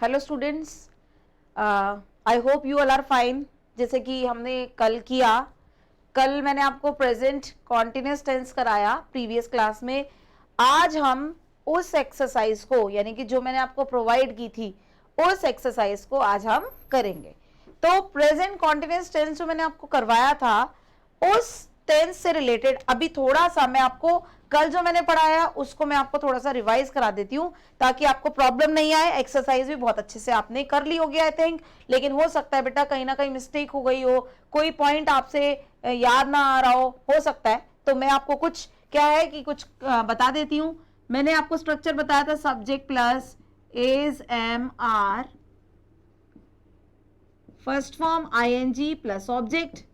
Hello students, I hope you all are fine. जैसे कि हमने कल मैंने आपको प्रेजेंट कॉन्टिन्यूस टेंस कराया प्रीवियस क्लास में। आज हम उस एक्सरसाइज को, यानी कि जो मैंने आपको प्रोवाइड की थी, उस एक्सरसाइज को आज हम करेंगे। तो प्रेजेंट कॉन्टिन्यूस टेंस जो मैंने आपको करवाया था, उस टेंस से रिलेटेड अभी थोड़ा सा मैं आपको कल जो मैंने पढ़ाया उसको मैं आपको थोड़ा सा रिवाइज करा देती हूँ, ताकि आपको प्रॉब्लम नहीं आए। एक्सरसाइज भी बहुत अच्छे से आपने कर ली होगी आई थिंक, लेकिन हो सकता है बेटा कहीं ना कहीं मिस्टेक हो गई हो, कोई पॉइंट आपसे याद ना आ रहा हो सकता है। तो मैं आपको कुछ क्या है कि कुछ बता देती हूँ। मैंने आपको स्ट्रक्चर बताया था, subject plus is am are, first form ING plus object,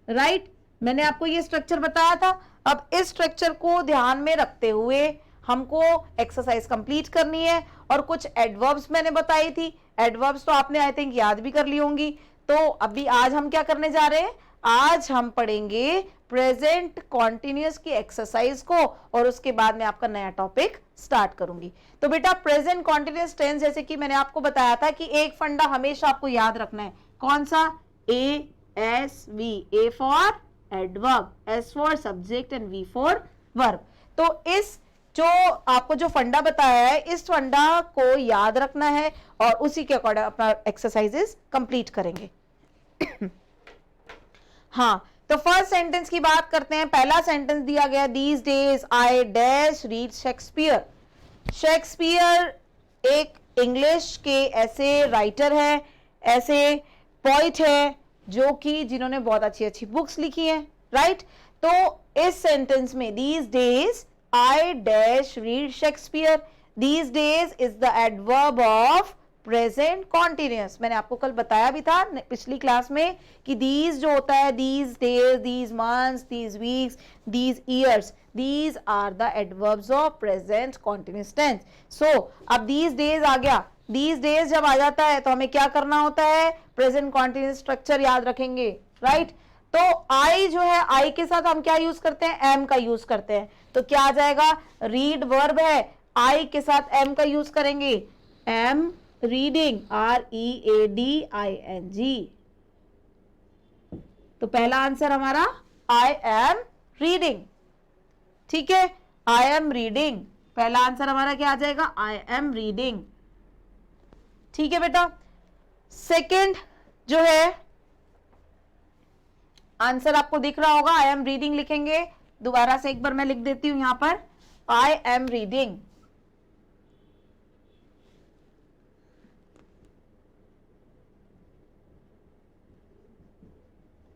right. मैंने आपको ये स्ट्रक्चर बताया था। अब इस स्ट्रक्चर को ध्यान में रखते हुए हमको एक्सरसाइज कंप्लीट करनी है। और कुछ एडवर्ब्स मैंने बताई थी, एडवर्ब्स तो आपने आई थिंक याद भी कर ली होंगी। तो अभी आज हम क्या करने जा रहे हैं, आज हम पढ़ेंगे प्रेजेंट कॉन्टिन्यूअस की एक्सरसाइज को, और उसके बाद मैं आपका नया टॉपिक स्टार्ट करूंगी। तो बेटा प्रेजेंट कॉन्टिन्यूअस टेंस, जैसे कि मैंने आपको बताया था कि एक फंडा हमेशा आपको याद रखना है, कौन सा, A S V, A for adverb, S for subject and V for verb. तो इस जो आपको जो फंडा बताया है, इस फंडा को याद रखना है और उसी के अकॉर्डिंग अपना एक्सरसाइजेस कंप्लीट करेंगे। हाँ, तो फर्स्ट सेंटेंस की बात करते हैं। पहला सेंटेंस दिया गया, these days I dash read Shakespeare. Shakespeare एक इंग्लिश के ऐसे राइटर है, ऐसे पोइट है जो कि जिन्होंने बहुत अच्छी अच्छी बुक्स लिखी हैं, राइट। तो इस सेंटेंस में these days I dash read Shakespeare, these days is the adverb of present continuous. मैंने आपको कल बताया भी था पिछली क्लास में कि दीज जो होता है, these days, these months, these weeks, these years, these are the adverbs of present continuous tense. So अब दीज डेज आ गया, दीज डेज जब आ जाता है तो हमें क्या करना होता है, प्रेजेंट कॉन्टिन्यूअस स्ट्रक्चर याद रखेंगे, राइट। तो आई जो है, आई के साथ हम क्या यूज करते हैं, एम का यूज करते हैं। तो क्या आ जाएगा, रीड वर्ब है, आई के साथ एम का यूज करेंगे, एम रीडिंग, READING। तो पहला आंसर हमारा आई एम रीडिंग, ठीक है, आई एम रीडिंग। पहला आंसर हमारा क्या आ जाएगा, आई एम रीडिंग, ठीक है बेटा। सेकंड जो है आंसर आपको दिख रहा होगा, आई एम रीडिंग लिखेंगे। दोबारा से एक बार मैं लिख देती हूं यहां पर, आई एम रीडिंग,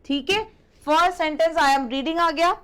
ठीक है। First sentence I am reading आ गया।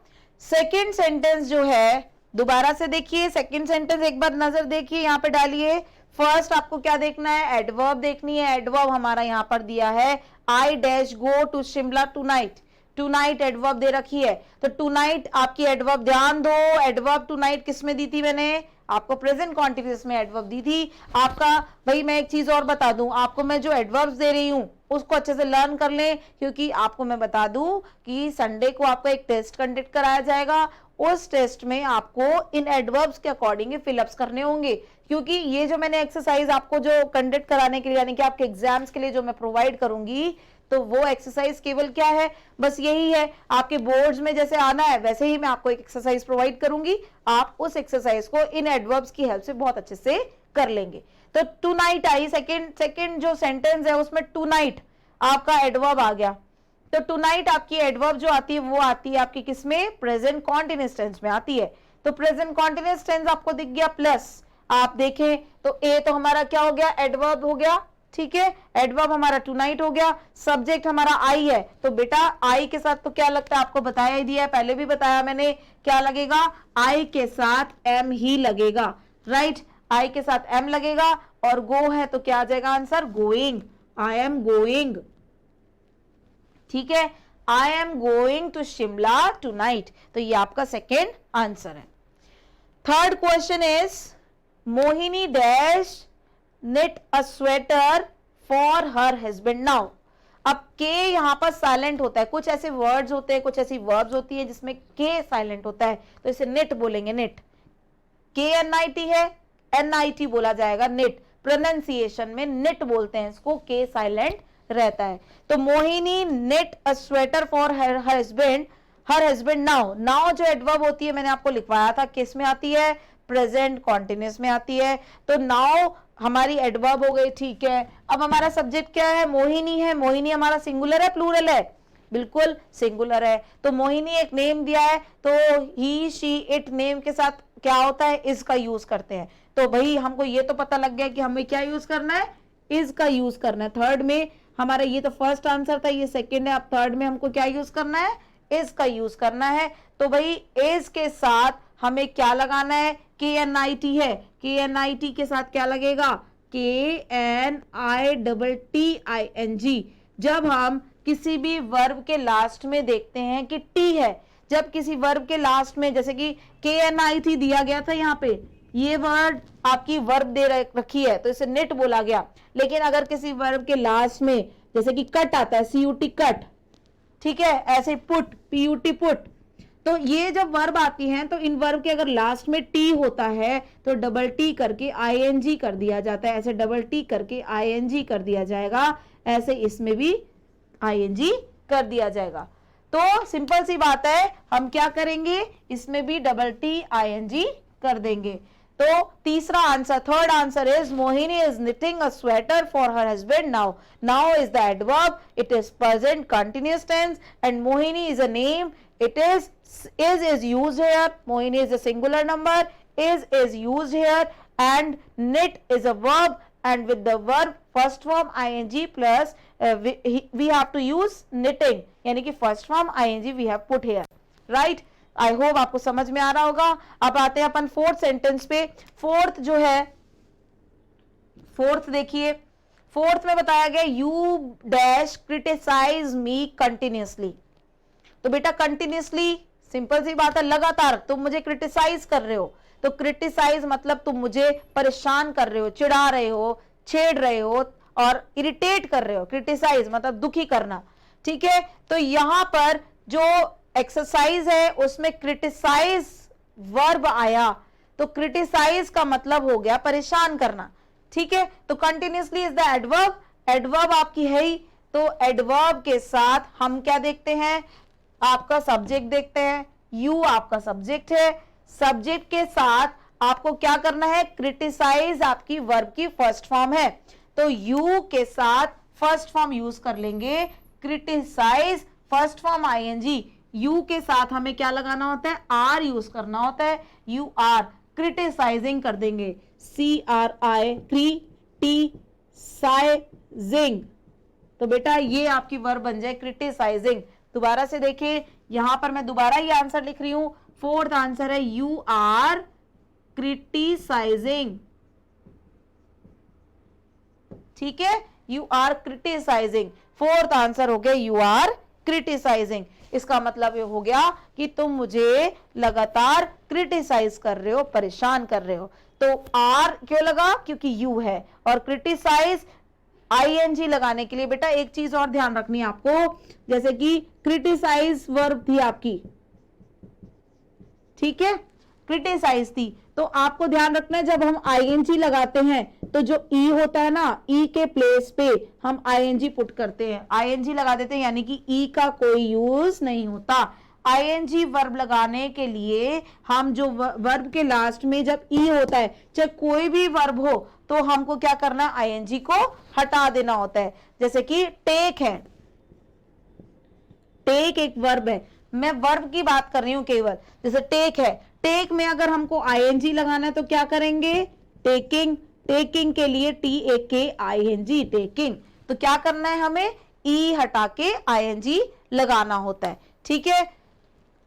सेकंड सेंटेंस जो है, दोबारा से देखिए, सेकंड सेंटेंस एक बार नजर देखिए, यहां पे डालिए। फर्स्ट आपको क्या देखना है, एडवर्ब देखनी है। एडवर्ब हमारा यहां पर दिया है, I dash go to Shimla tonight. Tonight adverb दे रखी है, तो टुनाइट आपकी एडवर्ब, ध्यान दो, एडवर्ब टुनाइट किस में दी थी, मैंने आपको प्रेजेंट कॉन्टिन्यूअस में एडवर्ब दी थी। आपका भाई मैं एक चीज और बता दूं आपको, मैं जो एडवर्ब्स दे रही हूं उसको अच्छे से लर्न कर लें, क्योंकि आपको मैं बता दूं कि संडे को आपका एक टेस्ट कंडक्ट कराया जाएगा। उस टेस्ट में आपको इन एडवर्ब्स के अकॉर्डिंग फिलअप्स करने होंगे, क्योंकि ये जो मैंने एक्सरसाइज आपको जो कंडक्ट कराने के लिए, यानी कि आपके एग्जाम्स के लिए जो मैं प्रोवाइड करूंगी, तो वो एक्सरसाइज केवल क्या है, बस यही है, आपके बोर्ड्स में जैसे आना है वैसे ही मैं आपको एक एक्सरसाइज प्रोवाइड करूंगी। आप उस एक्सरसाइज को इन एडवर्ब्स की हेल्प से बहुत अच्छे से कर लेंगे। तो टू नाइट आई, सेकंड जो सेंटेंस है उसमें टू नाइट आपका एडवर्ब आ गया। तो टू नाइट आपकी एडवर्ब जो आती है वो आती है आपकी किसमें, प्रेजेंट कॉन्टिन्यूअस टेंस में आती है। तो प्रेजेंट कॉन्टिन्यूअस टेंस आपको दिख गया, प्लस आप देखें तो ए तो हमारा क्या हो गया, एडवर्ब हो गया, ठीक है। एडवर्ब हमारा टू नाइट हो गया, सब्जेक्ट हमारा आई है, तो बेटा आई के साथ तो क्या लगता है, आपको बताया ही दिया है, पहले भी बताया मैंने, क्या लगेगा, आई के साथ एम ही लगेगा, राइट। आई के साथ एम लगेगा, और गो है तो क्या आ जाएगा answer, going, I am going, ठीक है, I am going to Shimla tonight. तो ये आपका सेकेंड आंसर है। Third question is, Mohini dash knit a sweater for her husband now। अब के यहां पर साइलेंट होता है, कुछ ऐसे वर्ड्स होते हैं, कुछ ऐसी वर्ब्स होती है जिसमें के साइलेंट होता है, तो इसे निट बोलेंगे, निट, के NIT है, NIT बोला जाएगा, निट। प्रोनाउंसिएशन में निट बोलते हैं इसको, के साइलेंट रहता है। तो Mohini knit a sweater for her husband, her husband now. Now जो एडवर्ब होती है मैंने आपको लिखवाया था किस में आती है, प्रेजेंट कॉन्टिन्यूस में आती है। तो नाउ हमारी एडवर्ब हो गई, ठीक है। अब हमारा सब्जेक्ट क्या है, मोहिनी है। मोहिनी हमारा सिंगुलर है प्लूरल है, बिल्कुल सिंगुलर है। तो मोहिनी एक नेम दिया है, तो ही शी इट नेम के साथ क्या होता है, इज का यूज करते हैं। तो भाई हमको ये तो पता लग गया कि हमें क्या यूज करना है, इज का यूज करना है। थर्ड में हमारा ये तो फर्स्ट आंसर था, ये सेकंड है। अब थर्ड में हमको क्या यूज करना है, इज का यूज करना है। तो भाई इज के साथ हमें क्या लगाना है, KNIT है, KNIT के साथ क्या लगेगा, KNITTING। जब हम किसी भी वर्ब के लास्ट में देखते हैं कि टी है, जब किसी वर्ब के लास्ट में, जैसे कि KNIT दिया गया था यहाँ पे, ये वर्ड आपकी वर्ब दे रखी है तो इसे निट बोला गया। लेकिन अगर किसी वर्ब के लास्ट में जैसे कि कट आता है, CUT कट, ठीक है, ऐसे पुट, PUT पुट, तो ये जब वर्ब आती हैं तो इन वर्ब के अगर लास्ट में टी होता है तो डबल टी करके ING कर दिया जाता है। ऐसे डबल टी करके ING कर दिया जाएगा, ऐसे इसमें भी ING कर दिया जाएगा। तो सिंपल सी बात है, हम क्या करेंगे, इसमें भी डबल टी ING कर देंगे। तो तीसरा आंसर, third answer is Mohini is knitting a sweater for her husband now. Now is the adverb, it is present continuous tense and Mohini is a name, it is used here, Mohini is a singular number, is used here, and knit is a verb, and with the verb first form ING plus we have to use knitting, यानी कि first form ING we have put here, right? I hope आपको समझ में आ रहा होगा। अब आते हैं अपन फोर्थ सेंटेंस पे। फोर्थ जो है, फोर्थ देखिए, फोर्थ में बताया गया you dash criticise me continuously. तो बेटा कंटिन्यूसली, सिंपल सी बात है, लगातार तुम मुझे क्रिटिसाइज कर रहे हो। तो क्रिटिसाइज मतलब तुम मुझे परेशान कर रहे हो, चिढ़ा रहे हो, छेड़ रहे हो और इरिटेट कर रहे हो। क्रिटिसाइज मतलब दुखी करना, ठीक है। तो यहां पर जो एक्सरसाइज है उसमें क्रिटिसाइज वर्ब आया, तो क्रिटिसाइज का मतलब हो गया परेशान करना, ठीक है। तो continuously is the adverb, adverb आपकी है ही, तो एडवर्ब के साथ हम क्या देखते हैं, आपका सब्जेक्ट देखते हैं। यू आपका सब्जेक्ट है, सब्जेक्ट के साथ आपको क्या करना है, क्रिटिसाइज आपकी वर्ब की फर्स्ट फॉर्म है, तो यू के साथ फर्स्ट फॉर्म यूज कर लेंगे, criticise first form ING। You के साथ हमें क्या लगाना होता है, आर यूज करना होता है, यू आर क्रिटिसाइजिंग कर देंगे, CRITISIZING। तो बेटा ये आपकी वर्ब बन जाए क्रिटिसाइजिंग। दोबारा से देखिए, यहां पर मैं दोबारा ये आंसर लिख रही हूं, फोर्थ आंसर है यू आर क्रिटिसाइजिंग, ठीक है, you are criticising. Fourth answer हो गया यू आर क्रिटिसाइजिंग। इसका मतलब ये हो गया कि तुम मुझे लगातार क्रिटिसाइज कर रहे हो, परेशान कर रहे हो। तो आर क्यों लगा, क्योंकि यू है, और क्रिटिसाइज ING लगाने के लिए बेटा एक चीज और ध्यान रखनी है आपको, जैसे कि क्रिटिसाइज वर्ब थी आपकी, ठीक है, क्रिटिसाइज थी, तो आपको ध्यान रखना है जब हम ING लगाते हैं तो जो ई होता है ना, ई के प्लेस पे हम ING पुट करते हैं, ING लगा देते हैं, यानी कि ई का कोई यूज नहीं होता। ING वर्ब लगाने के लिए हम जो वर्ब के लास्ट में जब ई होता है, चाहे कोई भी वर्ब हो, तो हमको क्या करना है, ING को हटा देना होता है। जैसे कि टेक है, टेक एक वर्ब है, मैं वर्ब की बात कर रही हूं केवल। जैसे टेक है, टेक में अगर हमको ING लगाना है तो क्या करेंगे, टेकिंग, टेकिंग के लिए TAKING, टेकिंग। तो क्या करना है, हमें ई हटा के ING लगाना होता है, ठीक है।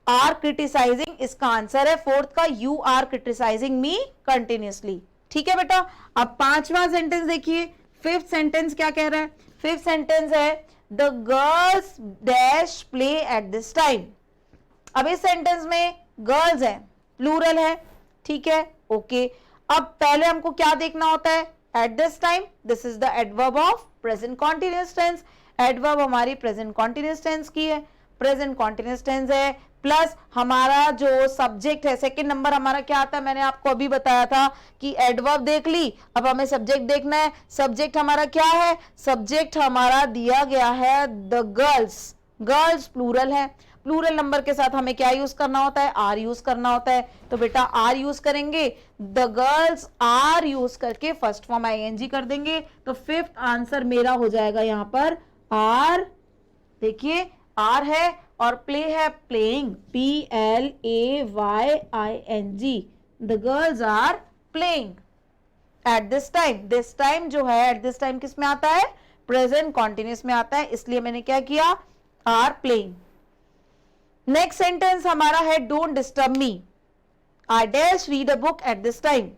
आर क्रिटिसाइजिंग इसका आंसर है फोर्थ का, you are criticising me continuously, ठीक है बेटा। अब पांचवा सेंटेंस देखिए, फिफ्थ सेंटेंस क्या कह रहा है, फिफ्थ सेंटेंस है the girls dash play at this time. अब इस सेंटेंस में गर्ल्स है, प्लूरल है, ठीक है, ओके। अब पहले हमको क्या देखना होता है, at this time, this is the adverb of present continuous tense. Adverb हमारी प्रेजेंट कॉन्टिन्यूअस टेंस की है, प्रेजेंट कॉन्टिन्यूअस टेंस है, प्लस हमारा जो सब्जेक्ट है सेकंड नंबर हमारा क्या आता है, मैंने आपको अभी बताया था कि एडवर्ब देख ली, अब हमें सब्जेक्ट देखना है। सब्जेक्ट हमारा क्या है, सब्जेक्ट हमारा दिया गया है द गर्ल्स, गर्ल्स प्लूरल है, प्लूरल नंबर के साथ हमें क्या यूज करना होता है, आर यूज करना होता है, तो बेटा आर यूज करेंगे, द गर्ल्स आर यूज करके फर्स्ट फॉर्म आईएनजी कर देंगे, तो फिफ्थ आंसर मेरा हो जाएगा यहां पर आर, देखिए आर है और प्ले है playing, PLAYING, the girls are playing at this time. This time जो है एट दिस टाइम किस में आता है, प्रेजेंट कॉन्टिन्यूअस में आता है, इसलिए मैंने क्या किया, आर प्लेइंग। नेक्स्ट सेंटेंस हमारा है don't disturb me, I dash read a book eight this time.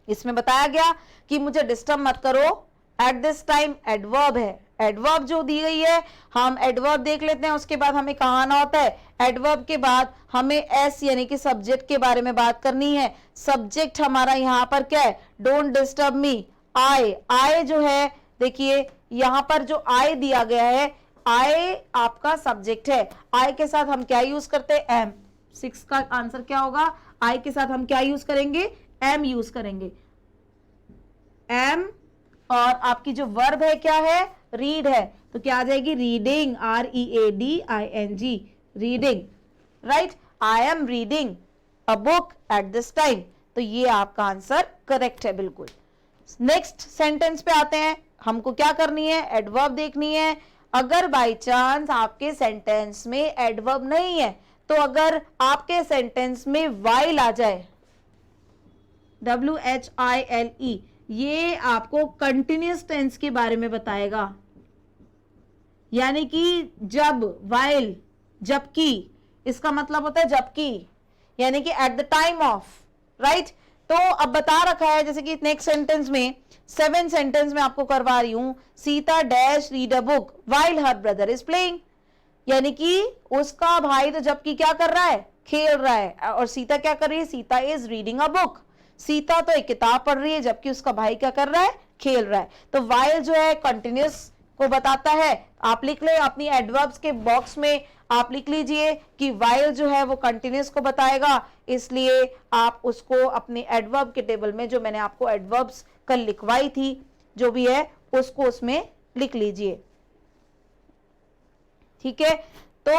इसमें बताया गया कि मुझे डिस्टर्ब मत करो, एट दिस टाइम एडवर्ब है, एडवर्ब जो दी गई है हम एडवर्ब देख लेते हैं, उसके बाद हमें कहाँ आना होता है, एडवर्ब के बाद हमें एस यानी कि सब्जेक्ट के बारे में बात करनी है। सब्जेक्ट हमारा यहाँ पर क्या है, डोंट डिस्टर्ब मी, आई, आई जो है देखिए यहाँ पर जो आई दिया गया है, आई आपका सब्जेक्ट है, आई के साथ हम क्या यूज करते हैं, एम। 6 का आंसर क्या होगा, आई के साथ हम क्या यूज करेंगे, एम यूज करेंगे, एम। और आपकी जो वर्ब है क्या है, रीड है, तो क्या आ जाएगी, reading, READING, reading, right, I am reading a book eight this time, तो ये आपका आंसर करेक्ट है बिल्कुल। नेक्स्ट सेंटेंस पे आते हैं, हमको क्या करनी है, एडवर्ब देखनी है। अगर बाई चांस आपके सेंटेंस में एडवर्ब नहीं है, तो अगर आपके सेंटेंस में वाइल आ जाए, WHILE, ये आपको कंटिन्यूअस टेंस के बारे में बताएगा, यानी कि जब, वाइल जबकि, इसका मतलब होता है जबकि, यानी कि at the time of, right. तो अब बता रखा है जैसे कि नेक्स्ट सेंटेंस में, 7 सेंटेंस में आपको करवा रही हूं, Sita dash read a book while her brother is playing, यानी कि उसका भाई तो जबकि क्या कर रहा है, खेल रहा है, और सीता क्या कर रही है, Sita is reading a book, Sita तो एक किताब पढ़ रही है जबकि उसका भाई क्या कर रहा है, खेल रहा है। तो वाइल जो है कंटिन्यूअस को बताता है, आप लिख ले अपनी एडवर्ब्स के बॉक्स में, आप लिख लीजिए कि वाइल जो है वो कंटिन्यूअस को बताएगा, इसलिए आप उसको अपने एडवर्ब के टेबल में, जो मैंने आपको एडवर्ब्स कल लिखवाई थी जो भी है, उसको उसमें लिख लीजिए, ठीक है। तो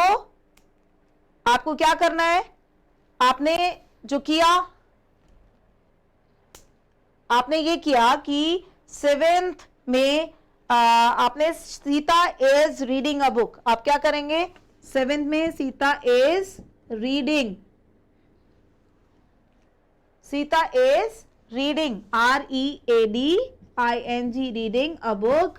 आपको क्या करना है, आपने जो किया, आपने ये किया कि 7th में आपने Sita is reading a book, आप क्या करेंगे, 7th में Sita is reading, Sita is reading, READING, reading a book,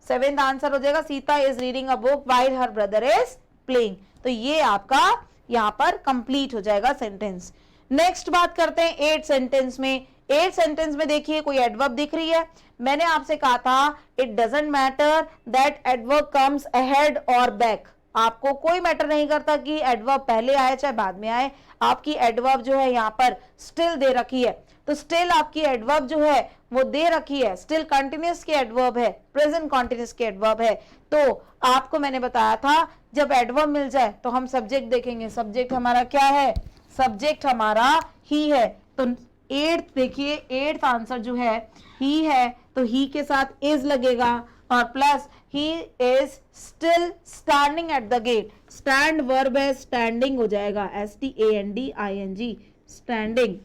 7th answer हो जाएगा Sita is reading a book while her brother is playing. तो ये आपका यहां पर कंप्लीट हो जाएगा सेंटेंस। नेक्स्ट बात करते हैं 8 सेंटेंस में। 8 सेंटेंस में देखिए कोई एडवर्ब दिख रही है, मैंने आपसे कहा था it doesn't matter that adverb comes ahead और बैक, आपको कोई मैटर नहीं करता कि एडवर्ब पहले आए चाहे बाद में आए, आपकी एडवर्ब जो है यहाँ पर स्टिल दे रखी है, तो स्टिल आपकी एडवर्ब जो है वो दे रखी है, स्टिल कंटिन्यूअस की एडवर्ब है, प्रेजेंट कंटिन्यूअस की एडवर्ब है। तो आपको मैंने बताया था जब एडवर्ब मिल जाए तो हम सब्जेक्ट देखेंगे, सब्जेक्ट हमारा क्या है, सब्जेक्ट हमारा ही है। तो 8th देखिए, 8th आंसर जो है ही है, तो ही के साथ इज लगेगा और plus he is still standing at the gate, stand verb है, स्टैंडिंग हो जाएगा, STANDING, स्टैंडिंग,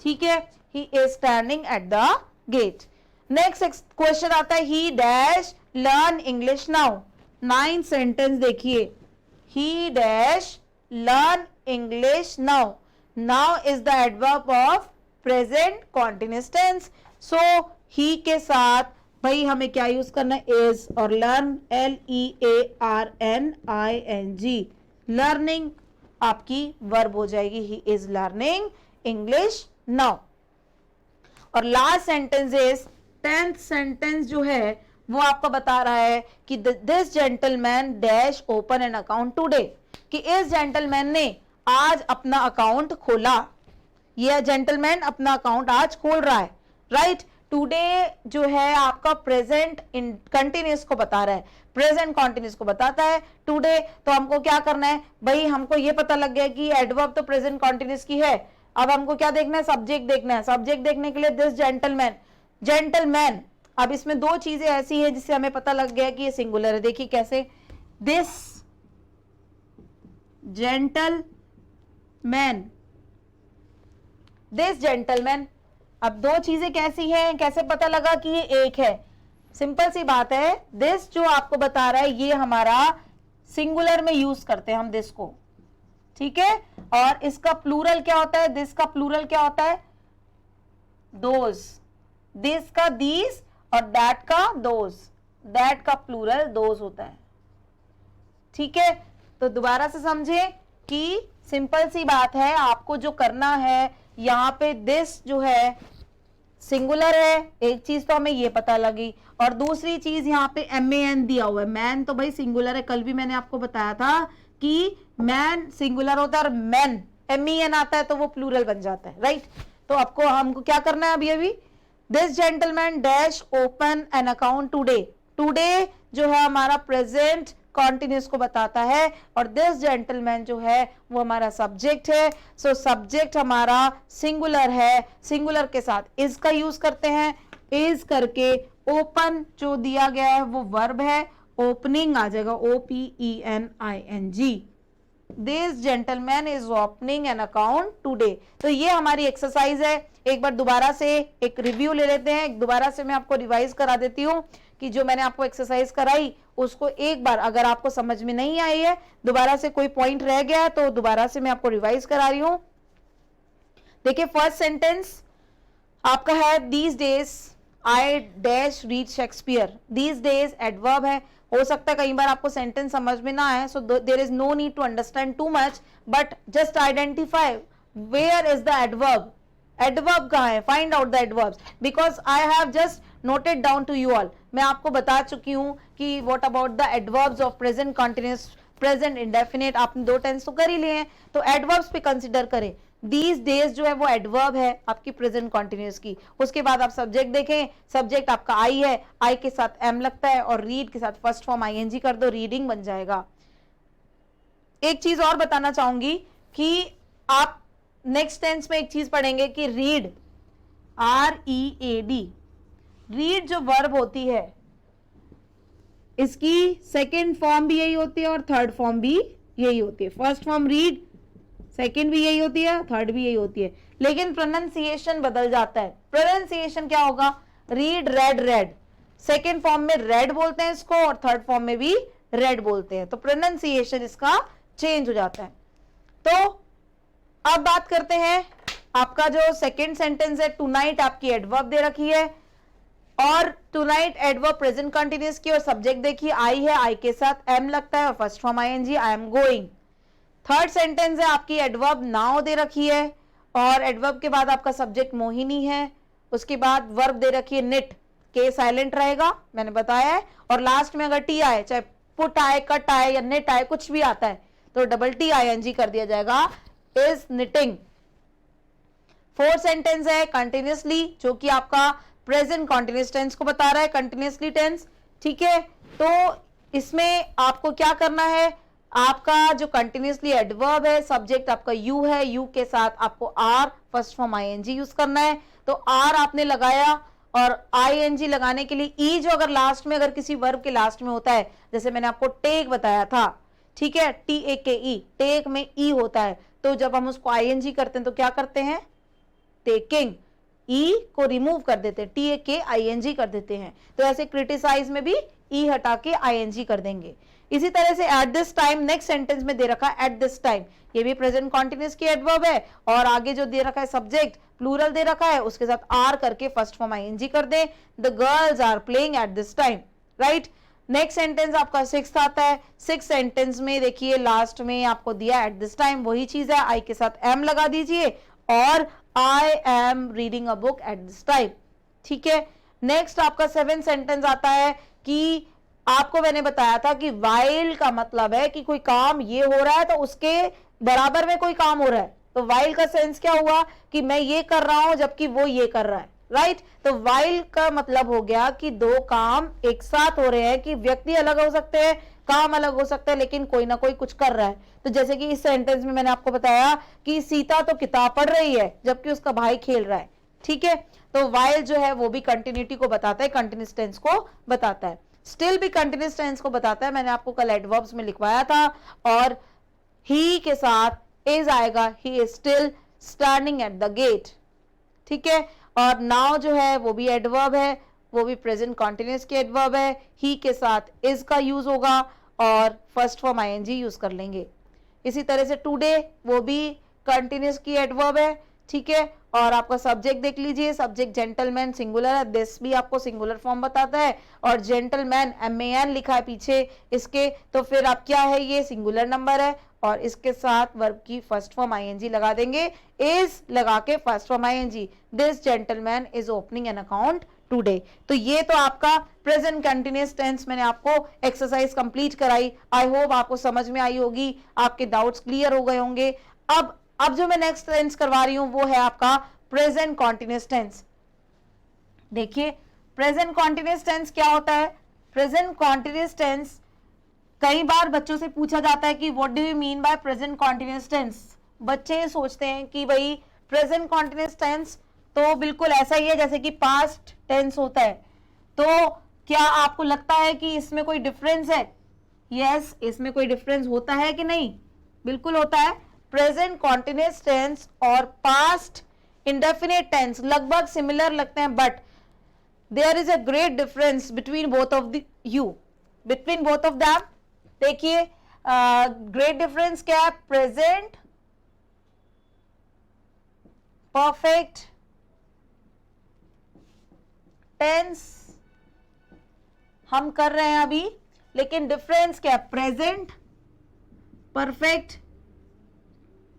ठीक है, he is standing at the gate. Next question आता है he dash learn English now, 9 sentence देखिए, he dash learn English now, now is the adverb of present continuous tense, so he के साथ भाई हमें क्या यूज करना है, इज, और लर्न LEARNING, लर्निंग आपकी वर्ब हो जाएगी, he is learning English now. और last sentence is 10th sentence जो है वो आपको बता रहा है कि this gentleman dash open an account today, कि इस जेंटलमैन ने आज अपना अकाउंट खोला, यह जेंटलमैन अपना अकाउंट आज खोल रहा है, राइट। टुडे जो है आपका प्रेजेंट कंटिन्यूस को बता रहा है, प्रेजेंट कंटिन्यूस को बताता है टुडे। तो हमको क्या करना है भाई, हमको ये पता लग गया कि एडवर्ब तो प्रेजेंट कंटिन्यूस की है। अब हमको क्या देखना है, सब्जेक्ट देखना है। सब्जेक्ट देखने के लिए दिस जेंटलमैन, जेंटलमैन। अब इसमें दो चीजें ऐसी हैं जिससे हमें पता लग गया कि ये सिंगुलर है। देखिए कैसे, दिस जेंटलमैन, दिस जेंटलमैन। अब दो चीजें कैसी हैं, कैसे पता लगा कि ये एक है? सिंपल सी बात है, दिस जो आपको बता रहा है ये हमारा सिंगुलर में यूज करते हैं हम दिस को, ठीक है। और इसका प्लूरल क्या होता है, दिस का प्लूरल क्या होता है, दोज। दिस का दीज और दैट का दोज, दैट का प्लूरल दोज होता है, ठीक है। तो दोबारा से समझे कि सिंपल सी बात है, आपको जो करना है यहां पे दिस जो है सिंगुलर है, एक चीज तो हमें ये पता लगी। और दूसरी चीज यहाँ पे MAN दिया हुआ है, मैन तो भाई सिंगुलर है, कल भी मैंने आपको बताया था कि मैन सिंगुलर होता है और मैन MEN आता है तो वो प्लूरल बन जाता है, राइट। तो आपको हमको क्या करना है अभी, this gentleman dash open an account today. Today जो है हमारा प्रेजेंट कॉन्टिन्यूस को बताता है और दिस जेंटलमैन जो है वो हमारा सब्जेक्ट है। सो सब्जेक्ट हमारा सिंगुलर है, सिंगुलर के साथ इज का यूज करते हैं, इज करके ओपन जो दिया गया है वो वर्ब है, ओपनिंग आ जाएगा OPENING। This gentleman is opening an account today. तो ये हमारी एक्सरसाइज है। एक बार दोबारा से एक रिव्यू ले लेते हैं, दोबारा से मैं आपको रिवाइज करा देती हूँ कि जो मैंने आपको एक्सरसाइज कराई उसको एक बार अगर आपको समझ में नहीं आई है, दोबारा से कोई पॉइंट रह गया है तो दोबारा से मैं आपको रिवाइज करा रही हूं। देखिए फर्स्ट सेंटेंस आपका है these days I dash read Shakespeare. These days adverb है, हो सकता है कई बार आपको सेंटेंस समझ में ना आए, so there is no need to understand too much, but just identify where is the adverb. Adverb कहाँ है, find out the adverbs, because I have just noted down to you all. मैं आपको बता चुकी हूं कि what about the adverbs of present continuous, present indefinite, आपने दो टेंस तो कर ही लिए हैं, तो एडवर्ब्स पे कंसीडर करें। दीज डेज जो है वो एडवर्ब है आपकी प्रेजेंट कंटिन्यूअस की। उसके बाद आप सब्जेक्ट देखें, सब्जेक्ट आपका आई है, आई के साथ एम लगता है और रीड के साथ फर्स्ट फॉर्म ING कर दो, रीडिंग बन जाएगा। एक चीज और बताना चाहूंगी कि आप नेक्स्ट टेंस में एक चीज पढ़ेंगे कि रीड, READ, रीड जो वर्ब होती है इसकी सेकेंड फॉर्म भी यही होती है और थर्ड फॉर्म भी यही होती है। फर्स्ट फॉर्म रीड, सेकेंड भी यही होती है, थर्ड भी यही होती है, लेकिन प्रोनाउंसिएशन बदल जाता है। प्रोनाउंसिएशन क्या होगा, read red, red, second form में रेड बोलते हैं इसको और थर्ड फॉर्म में भी रेड बोलते हैं, तो प्रोनाउंसिएशन इसका चेंज हो जाता है। तो अब बात करते हैं आपका जो सेकेंड सेंटेंस है, टुनाइट आपकी एडवर्ब दे रखी है और टुनाइट एडवर्ब प्रेजेंट कंटिन्यूअस की और सब्जेक्ट देखिए आई है, आई के साथ एम लगता है और first form ING, I am going. Third sentence है आपकी एडवर्ब नाउ दे रखी है और एडवर्ब के बाद आपका सब्जेक्ट मोहिनी है, उसके बाद वर्ब दे रखी है निट, के साइलेंट रहेगा मैंने बताया है, और लास्ट में अगर टी आए, चाहे पुट आए, कट आए या निट आए, कुछ भी आता है तो डबल टी ING कर दिया जाएगा, इज निटिंग। फोर्थ सेंटेंस है कंटिन्यूअसली, जो कि आपका प्रेजेंट कंटिन्यूअस टेंस को बता रहा है, कंटिन्यूअसली टेंस, ठीक है। तो इसमें आपको क्या करना है, आपका जो कंटिन्यूअसली एडवर्ब है, सब्जेक्ट आपका यू है, यू के साथ आपको are first form ING use करना है। तो आर आपने लगाया और ING लगाने के लिए ई जो अगर लास्ट में, अगर किसी वर्ब के लास्ट में होता है, जैसे मैंने आपको टेक बताया था, ठीक है, TAKE, टेक में ई होता है, तो जब हम उसको ING करते हैं तो क्या करते हैं, टेकिंग, ई को रिमूव कर देते हैं, TAKING कर देते हैं। तो ऐसे क्रिटिसाइज में भी ई हटा के ING कर देंगे। इसी तरह से eight this time, next sentence में दे रखा है एट दिस टाइम, ये भी प्रेजेंट कॉन्टिन्यूअस की एडवर्ब है और आगे जो दे रखा है सब्जेक्ट प्लूरल दे रखा है, उसके साथ आर करके फर्स्ट फॉर्म ING कर दे, the girls are playing at this time, right. Next sentence आपका सिक्स्थ आता है। सिक्स सेंटेंस में देखिए लास्ट में आपको दिया एट दिस टाइम, वही चीज है, आई के साथ एम लगा दीजिए और आई am reading a book eight this time, ठीक है। नेक्स्ट आपका सेवेंथ सेंटेंस आता है कि आपको मैंने बताया था कि वाइल का मतलब है कि कोई काम ये हो रहा है तो उसके बराबर में कोई काम हो रहा है, तो वाइल का सेंस क्या हुआ कि मैं ये कर रहा हूं जबकि वो ये कर रहा है, राइट तो वाइल का मतलब हो गया कि दो काम एक साथ हो रहे हैं, कि व्यक्ति अलग हो सकते हैं, काम अलग हो सकता है, लेकिन कोई ना कोई कुछ कर रहा है। तो जैसे कि इस सेंटेंस में मैंने आपको बताया कि सीता तो किताब पढ़ रही है जबकि उसका भाई खेल रहा है। ठीक है, तो वाइल जो है वो भी कंटिन्यूटी को बताता है, कंटिन्यूस टेंस को बताता है। स्टिल भी कंटिन्यूस टेंस को बताता है, मैंने आपको कल एडवर्ब्स में लिखवाया था। और ही के साथ इज आएगा, he is still standing at the gate. ठीक है, और नाउ जो है वो भी एडवर्ब है, वो भी प्रेजेंट कॉन्टिन्यूस की एडवर्ब है। ही के साथ इज का यूज होगा और फर्स्ट फॉर्म आईएनजी यूज कर लेंगे। इसी तरह से टुडे वो भी कंटिन्यूस की एडवर्ब है। ठीक है, और आपका सब्जेक्ट देख लीजिए, सब्जेक्ट जेंटलमैन सिंगुलर है, दिस भी आपको सिंगुलर फॉर्म बताता है, और जेंटलमैन MAN लिखा है पीछे इसके, तो फिर आप क्या है, ये सिंगुलर नंबर है, और इसके साथ वर्ब की फर्स्ट फॉर्म आईएनजी लगा देंगे, इज लगा के first form I N G, this gentleman is opening an account today. तो ये तो आपका प्रेजेंट कंटिन्यूअस टेंस मैंने आपको एक्सरसाइज कंप्लीट कराई। आई होप आपको समझ में आई होगी, आपके डाउट्स क्लियर हो गए होंगे। अब जो मैं नेक्स्ट टेंस करवा रही हूं वो है आपका प्रेजेंट कॉन्टिन्यूअस टेंस। देखिए प्रेजेंट कॉन्टिन्यूअस टेंस क्या होता है। प्रेजेंट कॉन्टिन्यूअस टेंस कई बार बच्चों से पूछा जाता है कि what do you mean by present continuous tense. बच्चे सोचते हैं कि भाई प्रेजेंट कॉन्टिन्यूअस टेंस तो बिल्कुल ऐसा ही है जैसे कि पास्ट टेंस होता है, तो क्या आपको लगता है कि इसमें कोई डिफरेंस है? यस, इसमें कोई डिफरेंस होता है कि नहीं? बिल्कुल होता है। प्रेजेंट कॉन्टिन्यूअस टेंस और पास्ट इंडेफिनिट टेंस लगभग सिमिलर लगते हैं, but there is a great difference between both of them. देखिए ग्रेट डिफरेंस क्या है। प्रेजेंट परफेक्ट टेंस हम कर रहे हैं अभी, लेकिन डिफरेंस क्या है? प्रेजेंट परफेक्ट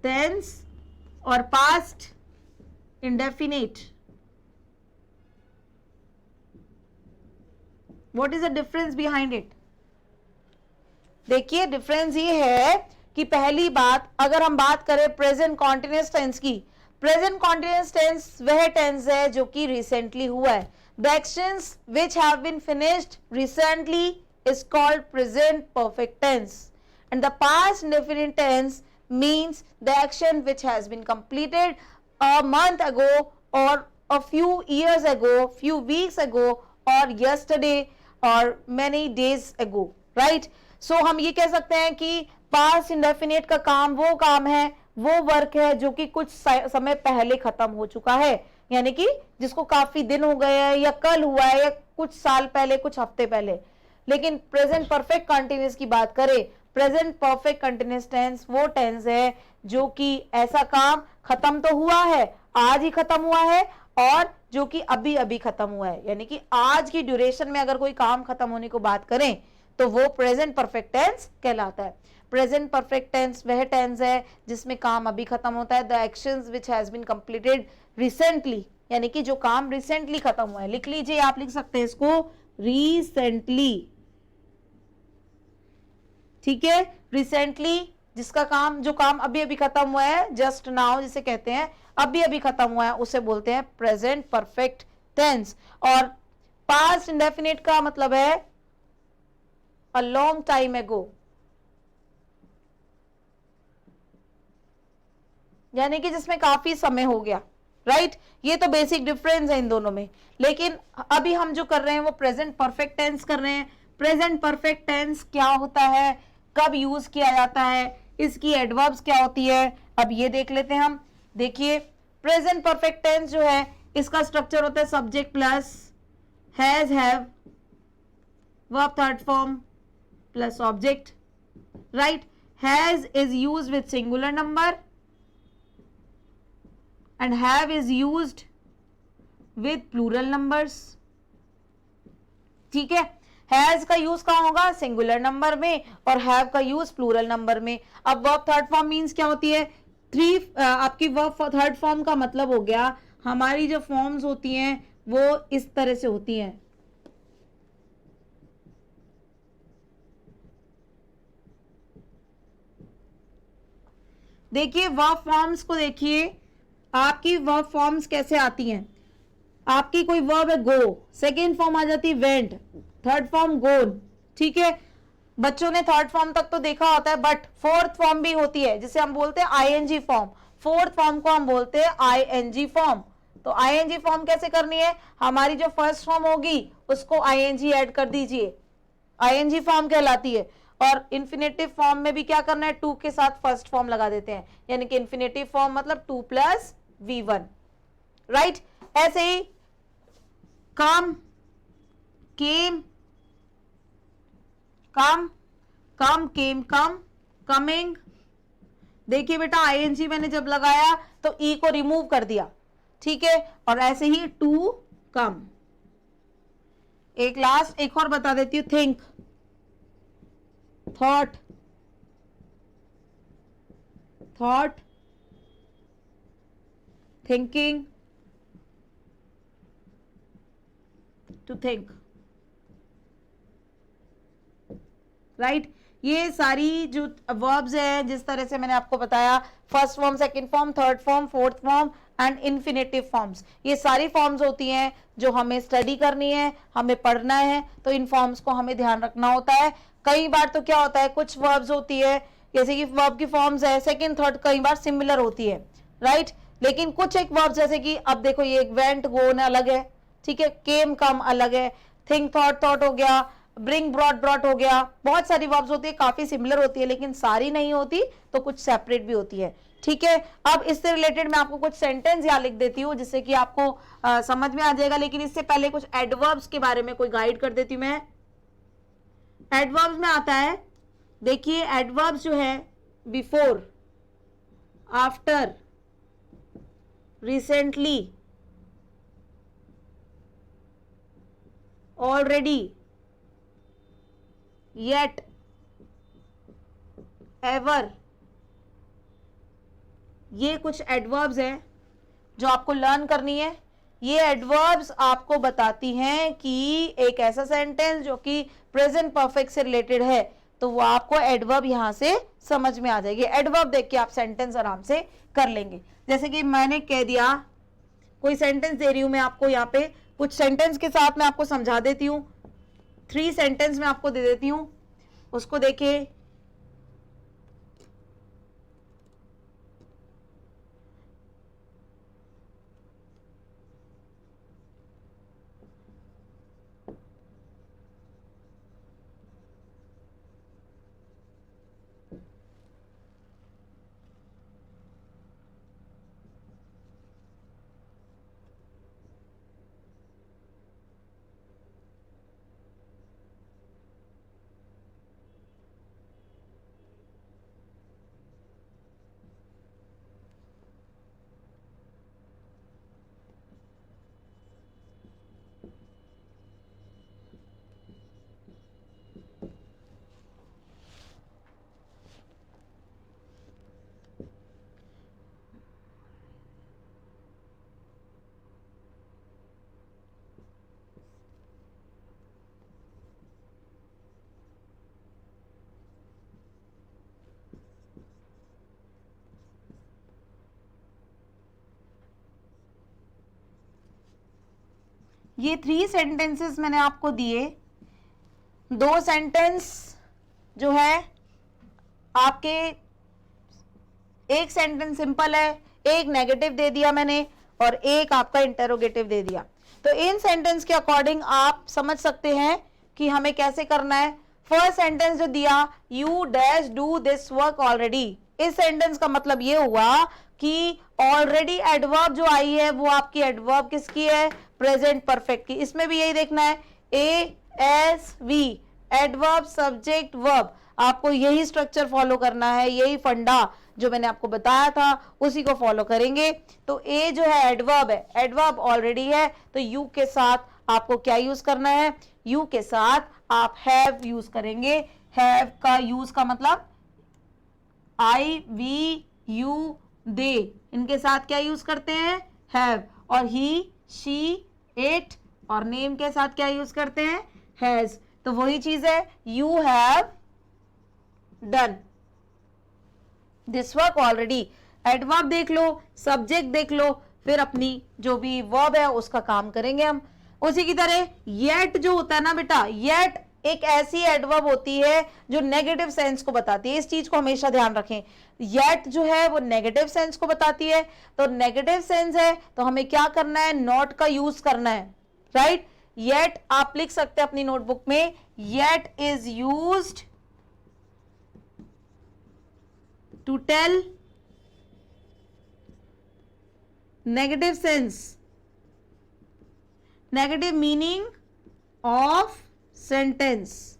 टेंस और past indefinite. What is the difference behind it? देखिए डिफरेंस ये है कि पहली बात, अगर हम बात करें प्रेजेंट कॉन्टिन्यूअस टेंस की, प्रेजेंट कॉन्टिन्यूअस टेंस वह टेंस है जो कि रिसेंटली हुआ है। The actions which have been finished recently is called present perfect tense, and the past indefinite tense means the action which has been completed a month ago or a few years ago, few weeks ago, or yesterday or many days ago, right? So हम ये कह सकते हैं कि past indefinite का काम वो काम है, वो वर्क है जो कि कुछ समय पहले खत्म हो चुका है, यानी कि जिसको काफी दिन हो गए हैं, या कल हुआ है, या कुछ साल पहले, कुछ हफ्ते पहले। लेकिन प्रेजेंट परफेक्ट कंटिन्यूअस की बात करें, प्रेजेंट परफेक्ट कंटिन्यूअस टेंस वो टेंस है जो कि ऐसा काम खत्म तो हुआ है, आज ही खत्म हुआ है, और जो कि अभी अभी खत्म हुआ है, यानी कि आज की ड्यूरेशन में अगर कोई काम खत्म होने को बात करें तो वो प्रेजेंट परफेक्ट टेंस कहलाता है। प्रेजेंट परफेक्ट टेंस वह टेंस है जिसमें काम अभी खत्म होता है। The actions which has been completed recently, यानी कि जो काम रिसेंटली खत्म हुआ है। लिख लीजिए, आप लिख सकते हैं इसको रिसेंटली। ठीक है, रिसेंटली जिसका काम, जो काम अभी अभी खत्म हुआ है, जस्ट नाउ जिसे कहते हैं, अभी अभी खत्म हुआ है, उसे बोलते हैं प्रेजेंट परफेक्ट टेंस। और पास्ट इंडेफिनिट का मतलब है अ लॉन्ग टाइम एगो, यानी कि जिसमें काफी समय हो गया, राइट? ये तो बेसिक डिफरेंस है इन दोनों में। लेकिन अभी हम जो कर रहे हैं वो प्रेजेंट परफेक्ट टेंस कर रहे हैं। प्रेजेंट परफेक्ट टेंस क्या होता है, कब यूज किया जाता है, इसकी एडवर्ब्स क्या होती है, अब ये देख लेते हैं हम। देखिए प्रेजेंट परफेक्ट टेंस जो है इसका स्ट्रक्चर होता है subject plus has have, verb third form plus object, right? Has is used with singular number and have is used with plural numbers। ठीक है, हैज का यूज कहां होगा? सिंगुलर नंबर में, और हैव का यूज प्लूरल नंबर में। अब वर्ब थर्ड फॉर्म मींस क्या होती है? आपकी वर्ब थर्ड फॉर्म का मतलब हो गया, हमारी जो फॉर्म्स होती हैं वो इस तरह से होती हैं। देखिए वर्ब फॉर्म्स को देखिए, आपकी वर्ब फॉर्म्स कैसे आती हैं। आपकी कोई वर्ब है गो, सेकेंड फॉर्म आ जाती है वेंट, थर्ड फॉर्म गोन, ठीक है। बच्चों ने थर्ड फॉर्म तक तो देखा होता है, बट फोर्थ फॉर्म भी होती है जिसे हम बोलते हैं आईएनजी फॉर्म। फोर्थ फॉर्म को हम बोलते हैं आईएनजी फॉर्म। तो आईएनजी फॉर्म कैसे करनी है, हमारी जो फर्स्ट फॉर्म होगी उसको आईएनजी ऐड कर दीजिए, आईएनजी फॉर्म कहलाती है। और इन्फिनेटिव फॉर्म में भी क्या करना है, टू के साथ फर्स्ट फॉर्म लगा देते हैं, यानी कि इन्फिनेटिव फॉर्म मतलब 2 + V1, राइट। ऐसे ही कम, केम, कम, कम, केम, कम, कमिंग। देखिए बेटा आईएनजी मैंने जब लगाया तो ई को रिमूव कर दिया, ठीक है। और ऐसे ही टू कम। एक लास्ट एक और बता देती हूं, think, thought, thought, thinking, to think, right. ये सारी जो वर्ब्स हैं जिस तरह से मैंने आपको बताया, first form, second form, third form, fourth form and infinitive forms, ये सारी फॉर्म्स होती हैं जो हमें स्टडी करनी है, हमें पढ़ना है, तो इन फॉर्म्स को हमें ध्यान रखना होता है। कई बार तो क्या होता है, कुछ वर्ब्स होती है जैसे कि वर्ब की फॉर्म्स है सेकंड थर्ड कई बार सिमिलर होती है, राइट। लेकिन कुछ एक वर्ब्स जैसे कि अब देखो ये वेंट गोन अलग है, ठीक है, केम कम अलग है, थिंक थॉट थॉट हो गया, ब्रिंग ब्रॉट ब्रॉट हो गया, बहुत सारी वर्ब्स होती है, काफी सिमिलर होती है, लेकिन सारी नहीं होती, तो कुछ सेपरेट भी होती है, ठीक है। अब इससे रिलेटेड मैं आपको कुछ सेंटेंस यहाँ लिख देती हूँ जिससे कि आपको समझ में आ जाएगा, लेकिन इससे पहले कुछ एडवर्ब्स के बारे में कोई गाइड कर देती हूँ मैं। एडवर्ब्स में आता है, देखिए एडवर्ब्स जो है before, after, recently, already, yet, ever, ये कुछ एडवर्ब्स हैं जो आपको लर्न करनी है। ये एडवर्ब्स आपको बताती हैं कि एक ऐसा सेंटेंस जो कि प्रेजेंट परफेक्ट से रिलेटेड है, तो वो आपको एडवर्ब यहां से समझ में आ जाएगी। एडवर्ब देख के आप सेंटेंस आराम से कर लेंगे। जैसे कि मैंने कह दिया, कोई सेंटेंस दे रही हूं मैं आपको, यहाँ पे कुछ सेंटेंस के साथ मैं आपको समझा देती हूँ, 3 सेंटेंस मैं आपको दे देती हूँ, उसको देखिए। ये 3 सेंटेंसेस मैंने आपको दिए। 2 सेंटेंस जो है आपके, एक सेंटेंस सिंपल है, एक नेगेटिव दे दिया मैंने, और एक आपका इंटरोगेटिव दे दिया। तो इन सेंटेंस के अकॉर्डिंग आप समझ सकते हैं कि हमें कैसे करना है। फर्स्ट सेंटेंस जो दिया, you dash do this work already, इस सेंटेंस का मतलब ये हुआ कि ऑलरेडी एडवर्ब जो आई है वो आपकी एडवर्ब किसकी है, प्रेजेंट परफेक्ट की। इसमें भी यही देखना है, ASV, एडवर्ब सब्जेक्ट वर्ब, आपको यही स्ट्रक्चर फॉलो करना है, यही फंडा जो मैंने आपको बताया था उसी को फॉलो करेंगे। तो ए जो है एडवर्ब है, एडवर्ब ऑलरेडी है, तो यू के साथ आपको क्या यूज करना है, यू के साथ आप हैव यूज करेंगे। हैव का यूज का मतलब I, we, you, they, इनके साथ क्या यूज करते हैं, हैव। और he, she, it और नेम के साथ क्या यूज करते हैं, हैज। तो वही चीज है, you have done this work already। Adverb देख लो, सब्जेक्ट देख लो, फिर अपनी जो भी वर्ब है उसका काम करेंगे हम। उसी की तरह येट जो होता है ना बेटा, येट एक ऐसी एडवर्ब होती है जो नेगेटिव सेंस को बताती है। इस चीज को हमेशा ध्यान रखें, येट जो है वो नेगेटिव सेंस को बताती है। तो नेगेटिव सेंस है तो हमें क्या करना है, नॉट का यूज करना है, राइट। येट आप लिख सकते हैं अपनी नोटबुक में, yet is used to tell negative sense, negative meaning of sentence.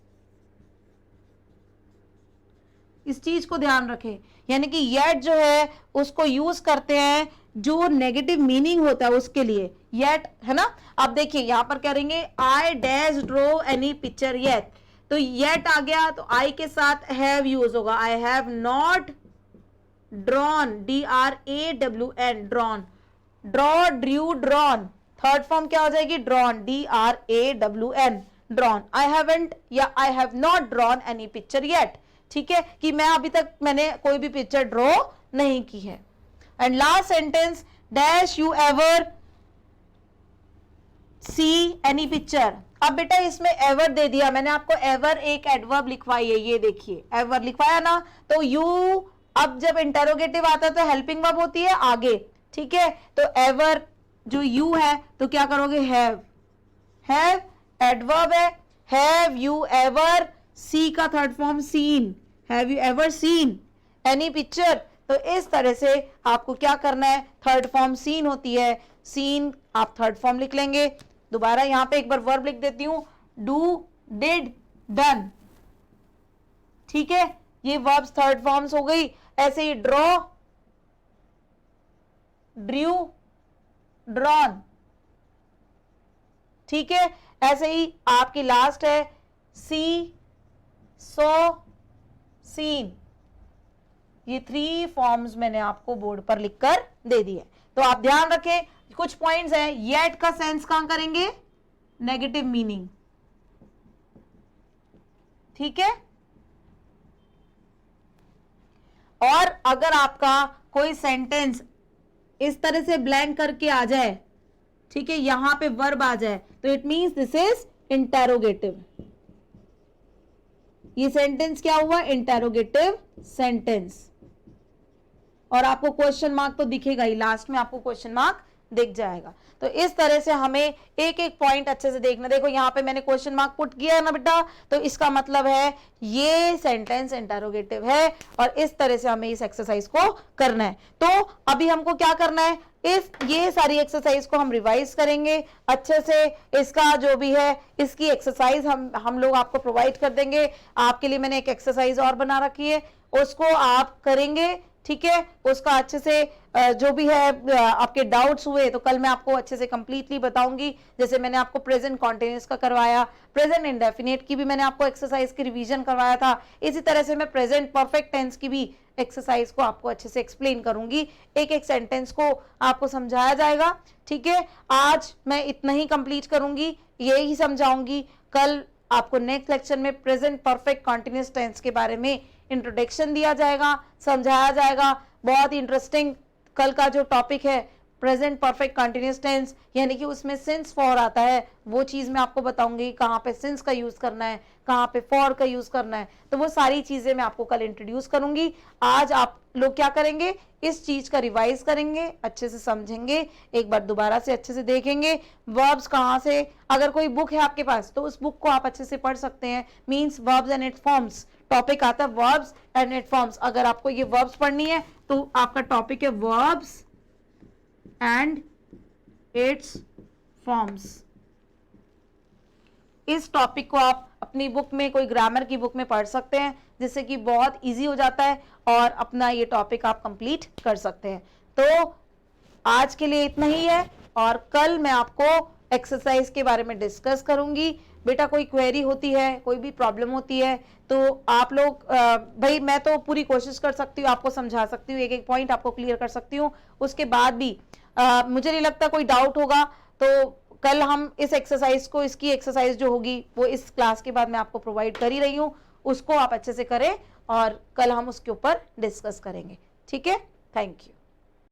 इस चीज को ध्यान रखें, यानी कि येट जो है उसको यूज करते हैं जो नेगेटिव मीनिंग होता है उसके लिए, येट है ना। अब देखिए यहां पर करेंगे I dash draw any picture yet, तो येट आ गया तो आई के साथ हैव यूज होगा, I have not drawn, DRAWN drawn, draw drew drawn, third form क्या हो जाएगी, drawn, DRAWN drawn. I haven't या I have not drawn any picture yet, ठीक है, कि मैं अभी तक मैंने कोई भी पिक्चर ड्रॉ नहीं की है। And last sentence, dash you ever see any picture. अब बेटा इसमें एवर दे दिया मैंने आपको, एवर एक एडवर्ब लिखवाई है, ये देखिए एवर लिखवाया ना, तो यू अब जब इंटेरोगेटिव आता है तो हेल्पिंग वर्ब होती है आगे, ठीक है। तो एवर जो यू है तो क्या करोगे, हैव, हैव एडवर्ब है, हैव यू एवर, सी का third form seen, have you ever seen any picture. तो इस तरह से आपको क्या करना है, थर्ड फॉर्म सीन होती है, सीन आप थर्ड फॉर्म लिख लेंगे। दोबारा यहां पे एक बार वर्ब लिख देती हूं, डू, डिड, डन, ठीक है, ये वर्ब्स थर्ड फॉर्म्स हो गई। ऐसे ही ड्रॉ, ड्रू, ड्रॉन, ठीक है। ऐसे ही आपकी लास्ट है सी, सो, सीन। ये थ्री फॉर्म्स मैंने आपको बोर्ड पर लिखकर दे दिए, तो आप ध्यान रखें कुछ पॉइंट्स हैं। येट का सेंस कहां करेंगे, नेगेटिव मीनिंग, ठीक है। और अगर आपका कोई सेंटेंस इस तरह से ब्लैंक करके आ जाए, ठीक है, यहां पे वर्ब आ जाए, तो it means this is interrogative. ये सेंटेंस क्या हुआ, इंटेरोगेटिव सेंटेंस। और आपको क्वेश्चन मार्क तो दिखेगा ही, लास्ट में आपको क्वेश्चन मार्क दिख जाएगा। तो इस तरह से हमें एक एक पॉइंट अच्छे से देखना। देखो यहाँ पे मैंने क्वेश्चन मार्क पुट किया है ना बेटा, तो इसका मतलब है ये सेंटेंस इंटेरोगेटिव है, और इस तरह से हमें इस एक्सरसाइज को करना है। तो अभी हमको क्या करना है, ये सारी एक्सरसाइज को हम रिवाइज करेंगे अच्छे से। इसका जो भी है इसकी एक्सरसाइज हम लोग आपको प्रोवाइड कर देंगे। आपके लिए मैंने एक एक्सरसाइज और बना रखी है, उसको आप करेंगे, ठीक है। उसका अच्छे से जो भी है आपके डाउट्स हुए तो कल मैं आपको अच्छे से कंप्लीटली बताऊंगी। जैसे मैंने आपको प्रेजेंट कॉन्टिन्यूअस का करवाया, प्रेजेंट इंडेफिनिट की भी मैंने आपको एक्सरसाइज की रिवीजन करवाया था, इसी तरह से मैं प्रेजेंट परफेक्ट टेंस की भी एक्सरसाइज को आपको अच्छे से एक्सप्लेन करूंगी। एक एक सेंटेंस को आपको समझाया जाएगा, ठीक है। आज मैं इतना ही कंप्लीट करूंगी, यही समझाऊंगी। कल आपको नेक्स्ट लेक्चर में प्रेजेंट परफेक्ट कॉन्टिन्यूअस टेंस के बारे में इंट्रोडक्शन दिया जाएगा, समझाया जाएगा। बहुत ही इंटरेस्टिंग कल का जो टॉपिक है प्रेजेंट परफेक्ट कंटिन्यूअस टेंस, यानी कि उसमें सिंस फॉर आता है, वो चीज मैं आपको बताऊंगी कहाँ पे सिंस का यूज करना है, कहाँ पे फॉर का यूज करना है। तो वो सारी चीजें मैं आपको कल इंट्रोड्यूस करूंगी। आज आप लोग क्या करेंगे, इस चीज का रिवाइज करेंगे, अच्छे से समझेंगे, एक बार दोबारा से अच्छे से देखेंगे वर्ब्स कहाँ से। अगर कोई बुक है आपके पास तो उस बुक को आप अच्छे से पढ़ सकते हैं। Means verbs and it forms topic आता है, वर्ब्स एंड इट फॉर्म्स। अगर आपको ये वर्ब्स पढ़नी है तो आपका टॉपिक है वर्ब्स एंड इट्स फॉर्म्स। इस टॉपिक को आप अपनी बुक में, कोई ग्रामर की बुक में पढ़ सकते हैं, जिससे कि बहुत इजी हो जाता है और अपना ये टॉपिक आप कंप्लीट कर सकते हैं। तो आज के लिए इतना ही है, और कल मैं आपको एक्सरसाइज के बारे में डिस्कस करूंगी। बेटा कोई क्वेरी होती है, कोई भी प्रॉब्लम होती है तो आप लोग भाई, मैं तो पूरी कोशिश कर सकती हूँ, आपको समझा सकती हूँ, एक एक पॉइंट आपको क्लियर कर सकती हूँ। उसके बाद भी मुझे नहीं लगता कोई डाउट होगा, तो कल हम इस एक्सरसाइज को, इसकी एक्सरसाइज जो होगी वो इस क्लास के बाद मैं आपको प्रोवाइड कर ही रही हूँ, उसको आप अच्छे से करें और कल हम उसके ऊपर डिस्कस करेंगे, ठीक है। Thank you.